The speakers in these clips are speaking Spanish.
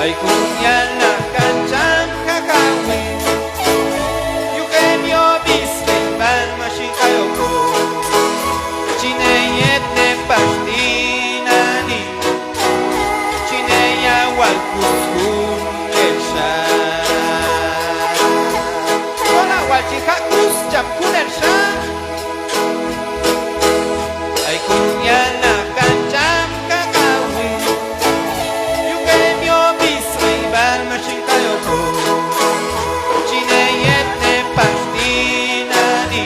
Ay kunyan na kanchan kakawin Eugenio Bisbal mashikayoko Chineyet ne pastinani Chineya walkuskun elsha Hola walchikakus jamkun elsha Ay kunyan na kanchan kakawin Eugenio Bisbal mashikayoko Chineyet ne pastinani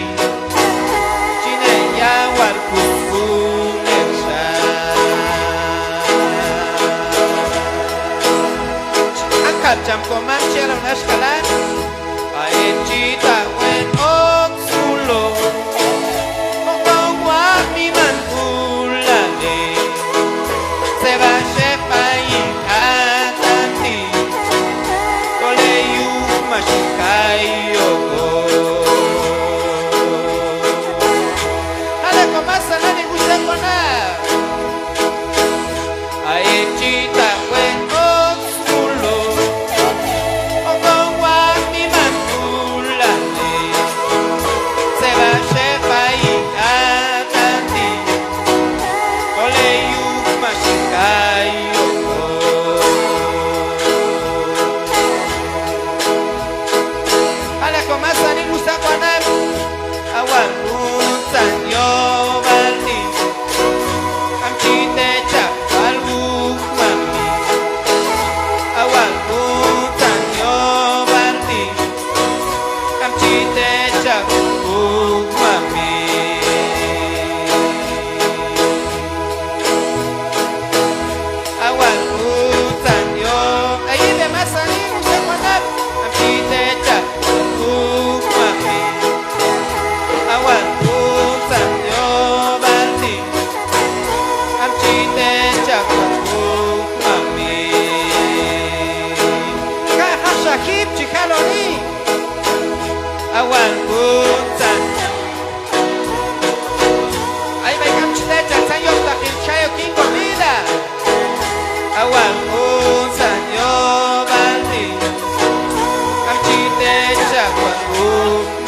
Chineya walkuskun elsha Akacham koman chera unashkalan Aechita wen oksulo Mokowa mi mankulale Seba shepa ikatanti Koleyu mashikai yoko Hale komasa nani gusta kona Aechita wen oksulo Mokowa mi mankulale Seba shepa ikatanti Koleyu mashikai yoko Hale komasa ni gusta kona Awan untan yo baldi Amchite chapal mami Awan untan yo baldi Amchite chapal mami Awan untan yo Ahí de masani usted manap Amchite chapal mami Awan untan yo baldi Amchite chapal mami Kaha shakib chikaloni Awan untan Ay may kamchite chatan yo takil chayo kingo vida Awan untan yo baldi Amchite chapal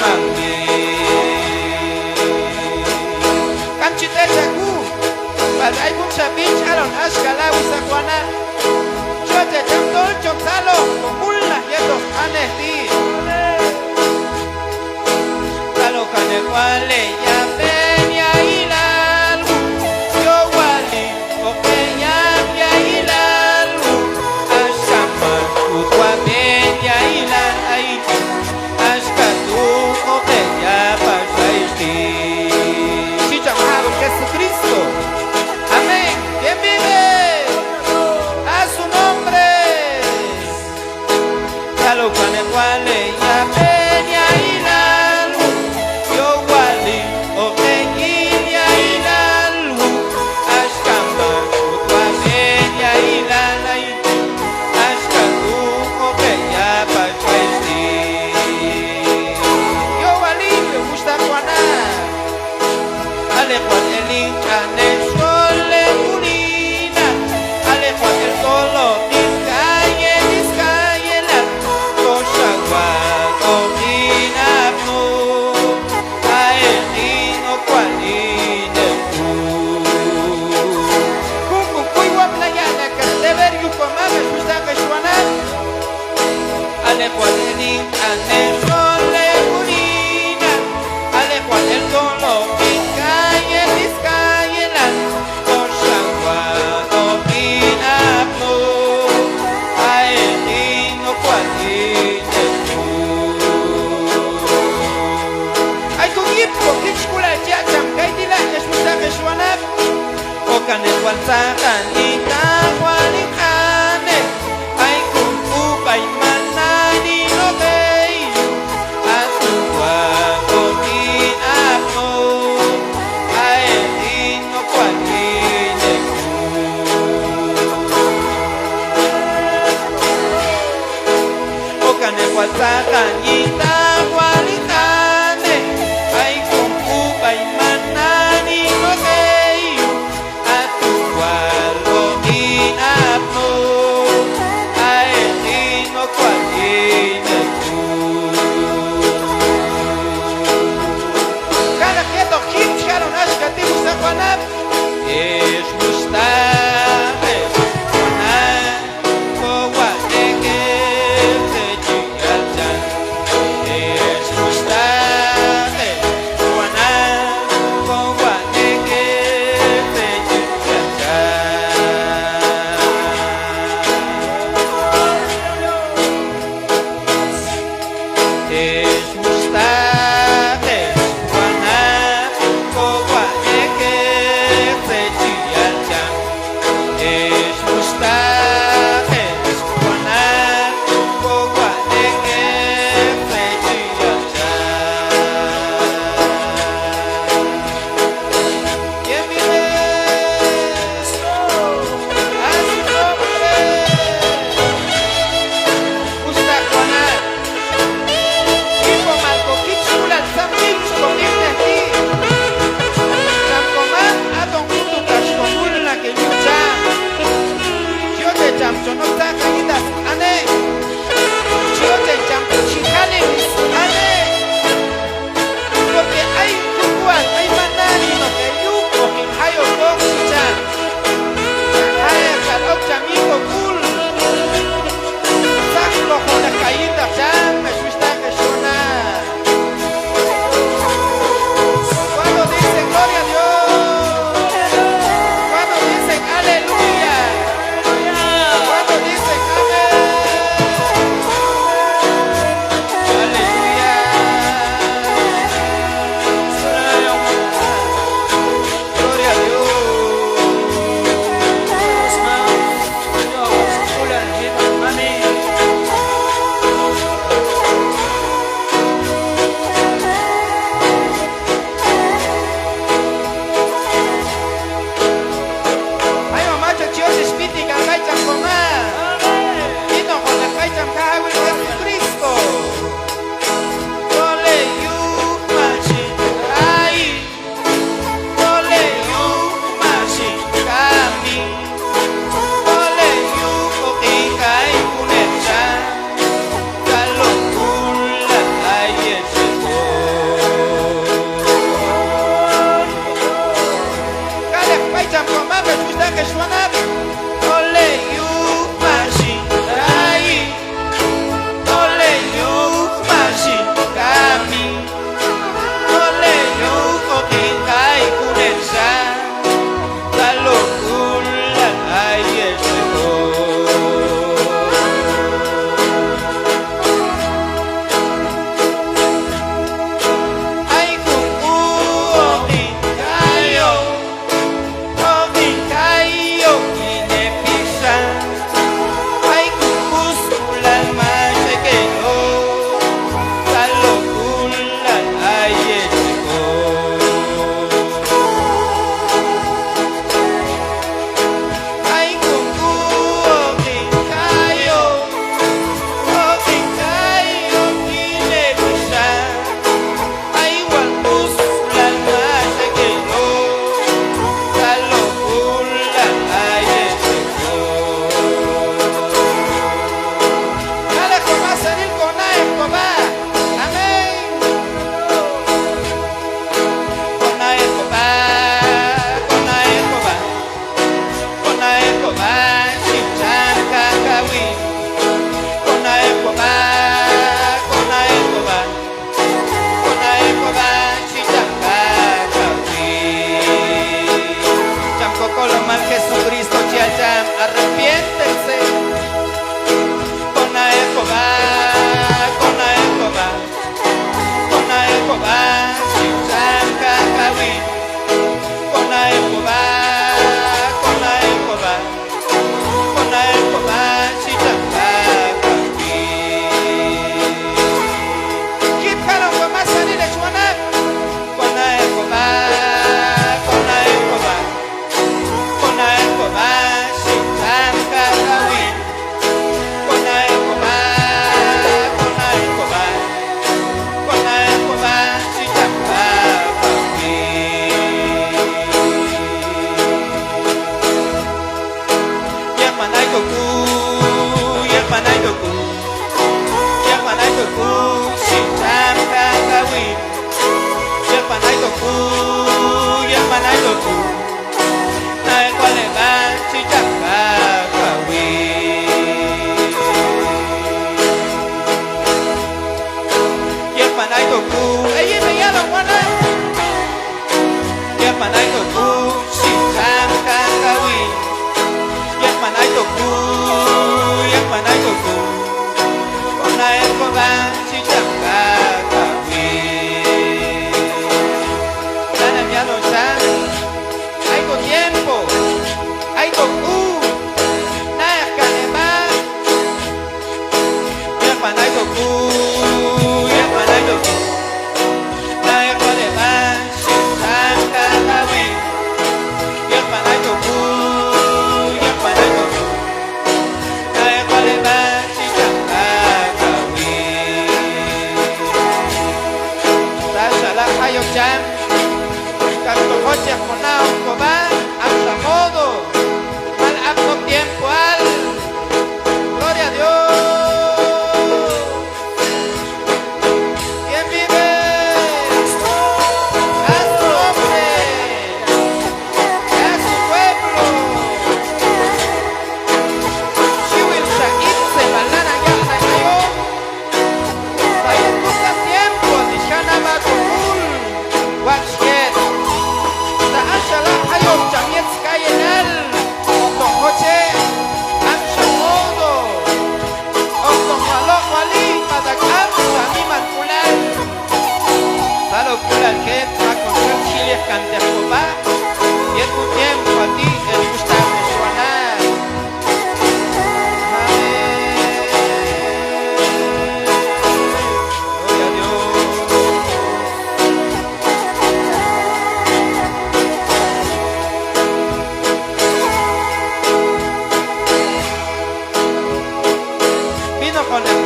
mami Kamchite chaku Bal ay kung sabich alon askala usakwana Chote chamdol chomsalo Kumula yetos anesti Kalo kane kwale ya penya ilalu Yo wali o penya ya ilalu Ashama utwa penya ilal Ashkatu o penya pasaisti Si llamado Jesucristo Amén ¿Quién vive? A su nombre Kalo kane kwale ya penya ilalu Yo wali o penya ilalu Ashkamba utwa penya ilal Ashkatu o penya pasaisti Yo wali me gusta kwana Ale Juan el Incane sole urina Ale Juan el Tolo Vizcaye la Toshagua Gomina no A el Nino Juanine Kuku kuiwa playana Kastever yukoma me gusta kashwana Ale Juan el Incane sole urina Ale Juan el Tolo Vizcaye la Toshagua Gomina no A el Nino Juanine Ay kung yipko kitskula chacham kay dila yasmusta kashwanap O kanel walsakan itawalikane Ay kung upay manani no kayo Atuwa o kinapno Ay dino kwanine O kanel walsakan itawalikane Ay kung upay manani no kayo Atuwa o kinapno yo no está caídas, ane. Chiote champuchijales, ane. Porque hay cucuas, hay manani, no que yuco, que hayo boxicha. Haya calok chamigo cool. Saco con la caída, chan, me suista que shona. Cuando dicen gloria a Dios, cuando dicen aleluya, cuando dicen amén.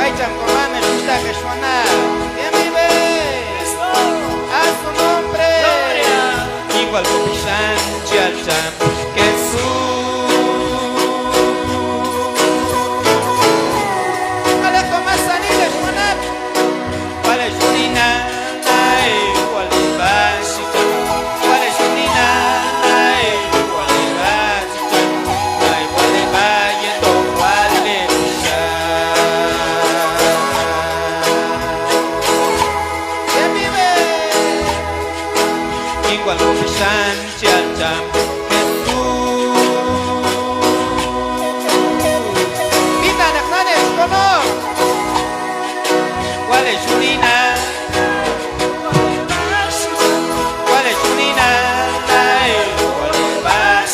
Baicham Comá me gusta que suena. ¿Quién vive? A su nombre. Igual que Pishan, Chiacham, Jesús. Igual como Pishan, Chiacham, Jesús. Vita Nagnanes, ¿cómo? ¿Cuál es Junina? ¿Cuál es Junina? ¿Cuál es Bas?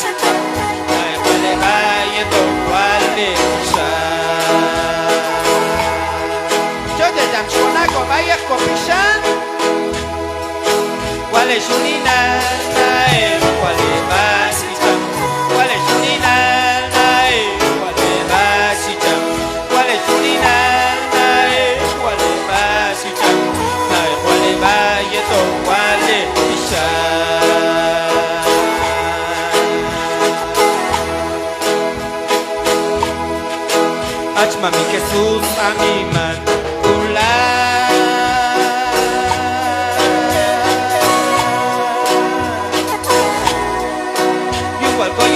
¿Cuál es Bayendo? ¿Cuál es Pishan? Yo te llamo Chonaco, vaya con Pishan. ¿Cuál es Junina? ¿Cuál es Basita? ¿Cuál es Junina? ¿Cuál es Basita? ¿Cuál es Junina? ¿Cuál es Basita? ¿Cuál es Bayeto? ¿Cuál es Pishan? Achma mi Jesús a mi man.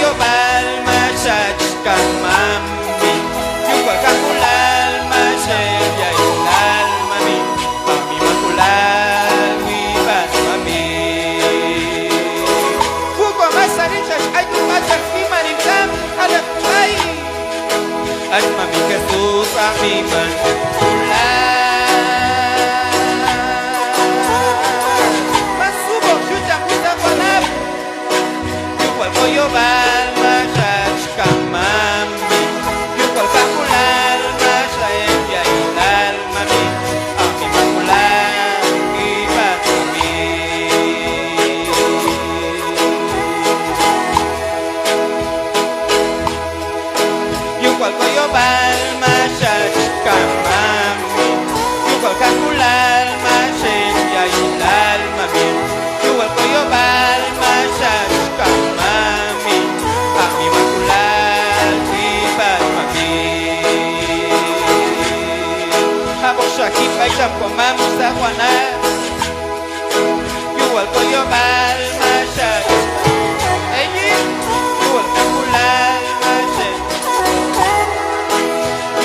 Yo balma shachkan mami, yo cuacaculal machevia y lal mami, mami maculal vivan mami. Fugo masarichas hay tu machar mi maricam a la culay. Ay mami Jesús a mi maculal. Mas subo chucha puta guanap. Yo balma shachkan mami, yo cuacaculal machevia y lal mami, mami maculal vivan mami. Yo balma shachkan mami, yo cuacaculal machevia y lal mami, yo balma shachkan mami. Mami maculal vivan mami. Habos aquí Baicham Comá musta Juana. Igual que yo balma shach. Igual maculal mache.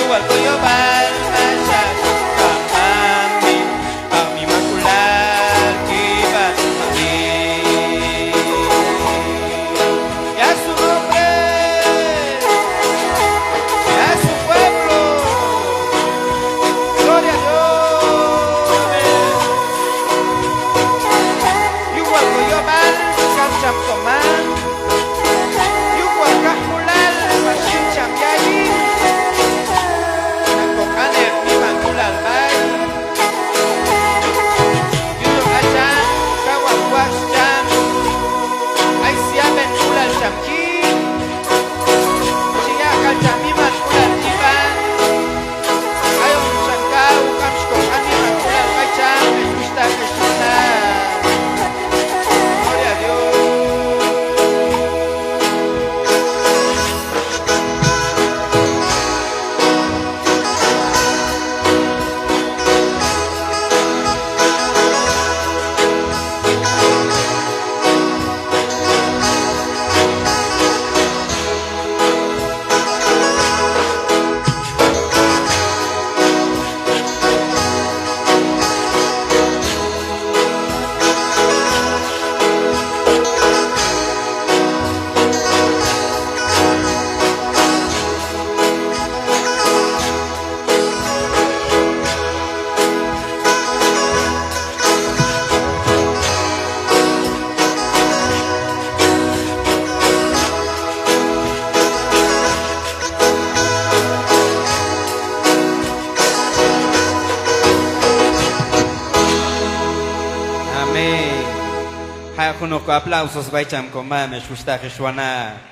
Igual que yo balma shach. Mami, mami maculal vivan mami. Ya su nombre. Amén. Hay unos aplausos, Baicham Comá, me gusta que suena.